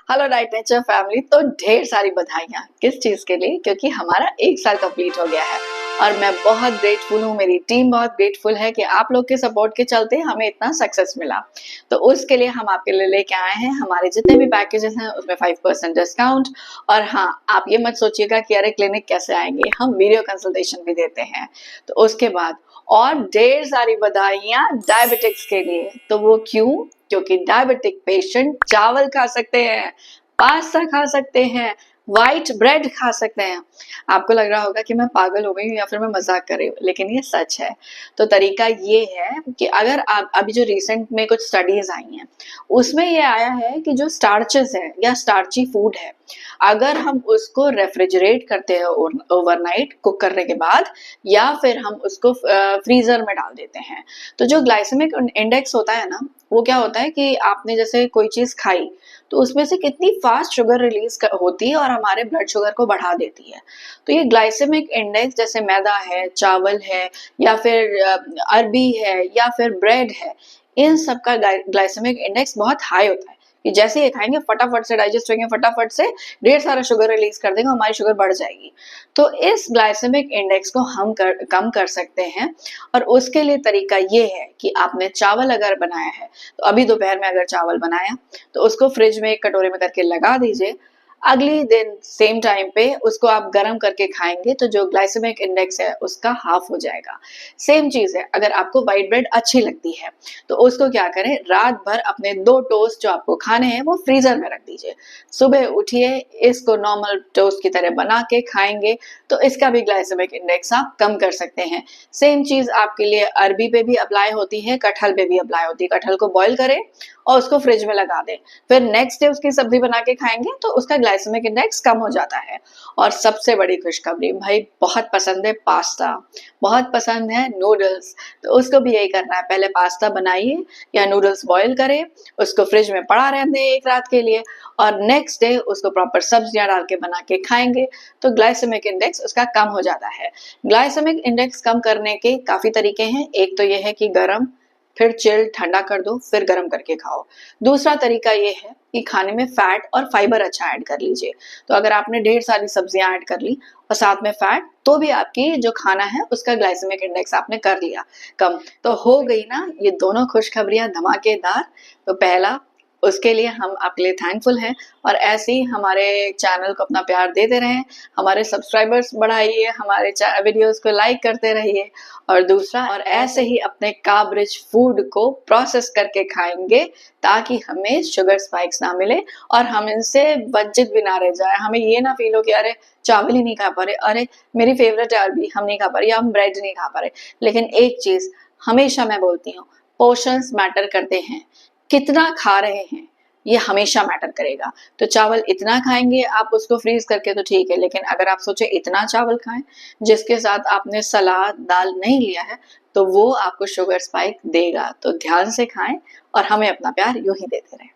Hello diet nature family. तो ढेर सारी बधाइयाँ किस चीज के लिए, क्योंकि हमारा 1 साल कंप्लीट हो गया है और मैं बहुत ग्रेटफुल हूँ, मेरी टीम बहुत ग्रेटफुल है कि आप लोग के सपोर्ट के चलते हमें इतना सक्सेस मिला। तो उसके लिए हम आपके लिए लेके आए हैं हमारे जितने भी पैकेजेस हैं उसमें 5% डिस्काउंट। और हाँ, आप ये मत सोचिएगा कि अरे क्लिनिक कैसे आएंगे, हम वीडियो कंसल्टेशन भी देते हैं। तो उसके बाद और ढेर सारी बधाइयाँ डायबिटिक्स के लिए। तो वो क्यों? क्योंकि डायबिटिक पेशेंट चावल खा सकते हैं, पास्ता खा सकते हैं, व्हाइट ब्रेड खा सकते हैं। आपको लग रहा होगा कि मैं पागल हो गई हूँ या फिर मैं मजाक कर रही हूँ, लेकिन ये सच है। तो तरीका ये है कि अगर आप अभी जो रिसेंट में कुछ स्टडीज आई हैं उसमें ये आया है कि जो स्टार्चेस है या स्टार्ची फूड है, अगर हम उसको रेफ्रिजरेट करते हैं ओवरनाइट कुक करने के बाद, या फिर हम उसको फ्रीजर में डाल देते हैं, तो जो ग्लाइसेमिक इंडेक्स होता है ना, वो क्या होता है कि आपने जैसे कोई चीज खाई तो उसमें से कितनी फास्ट शुगर रिलीज होती है और हमारे ब्लड शुगर को बढ़ा देती है। तो ये ग्लाइसेमिक इंडेक्स जैसे मैदा है, चावल है, या फिर अरबी है, या फिर ब्रेड है, इन सब का ग्लाइसेमिक इंडेक्स बहुत हाई होता है कि जैसे ये खाएंगे फटाफट से डाइजेस्ट होंगे, फटाफट से ढेर सारा शुगर रिलीज कर देंगे, हमारी शुगर बढ़ जाएगी। तो इस ग्लाइसेमिक इंडेक्स को हम कम कर सकते हैं। और उसके लिए तरीका ये है कि आपने चावल अगर बनाया है, तो अभी दोपहर में अगर चावल बनाया तो उसको फ्रिज में एक कटोरे में करके लगा दीजिए। अगली दिन सेम टाइम पे उसको आप गर्म करके खाएंगे तो जो ग्लाइसेमिक इंडेक्स है उसका हाफ हो जाएगा। सेम चीज है, अगर आपको व्हाइट ब्रेड अच्छी लगती है तो उसको क्या करें, रात भर अपने 2 टोस्ट जो आपको खाने हैं वो फ्रीजर में रख दीजिए। सुबह उठिए, इसको नॉर्मल टोस्ट की तरह बना के खाएंगे तो इसका भी ग्लाइसेमिक इंडेक्स आप कम कर सकते हैं। सेम चीज आपके लिए अरबी पे भी अप्लाई होती है, कटहल पे भी अप्लाई होती है। कटहल को बॉईल करें और उसको फ्रिज में लगा दें, फिर नेक्स्ट डे उसकी सब्जी बना के खाएंगे तो उसका ग्लाइसेमिक इंडेक्स कम हो जाता है। और सबसे बड़ी खुशखबरी, भाई बहुत पसंद है पास्ता, बहुत पसंद है नूडल्स, तो उसको भी यही करना है, पहले पास्ता बनाइए या नूडल्स बॉईल करें, उसको फ्रिज में पड़ा रहने दें एक रात के लिए, और नेक्स्ट डे उसको प्रॉपर सब्जियां डाल के बना के खाएंगे तो ग्लाइसेमिक इंडेक्स उसका कम हो जाता है। ग्लाइसेमिक इंडेक्स कम करने के काफी तरीके हैं। एक तो यह है कि गरम, फिर चिल ठंडा कर दो, फिर गर्म करके खाओ। दूसरा तरीका ये है कि खाने में फैट और फाइबर अच्छा ऐड कर लीजिए। तो अगर आपने ढेर सारी सब्जियां ऐड कर ली और साथ में फैट, तो भी आपकी जो खाना है उसका ग्लाइसेमिक इंडेक्स आपने कर लिया कम। तो हो गई ना ये दोनों खुशखबरियां धमाकेदार। तो पहला, उसके लिए हम आपके लिए थैंकफुल हैं, और ऐसे ही हमारे चैनल को अपना प्यार देते रहें, हमारे सब्सक्राइबर्स बढ़ाइए, हमारे वीडियोस को लाइक करते रहिए। और दूसरा, और ऐसे ही अपने कार्ब रिच फूड को प्रोसेस करके खाएंगे ताकि हमें शुगर स्पाइक्स ना मिले और हम इनसे वंचित भी ना रह जाए। हमें ये ना फील हो कि अरे चावल ही नहीं खा पा रहे, अरे मेरी फेवरेट है अरबी हम नहीं खा पा रहे, या हम ब्रेड नहीं खा पा रहे। लेकिन एक चीज हमेशा मैं बोलती हूँ, पोर्शंस मैटर करते हैं, कितना खा रहे हैं ये हमेशा मैटर करेगा। तो चावल इतना खाएंगे आप उसको फ्रीज करके तो ठीक है, लेकिन अगर आप सोचे इतना चावल खाएं जिसके साथ आपने सलाद दाल नहीं लिया है, तो वो आपको शुगर स्पाइक देगा। तो ध्यान से खाएं और हमें अपना प्यार यूं ही देते रहें।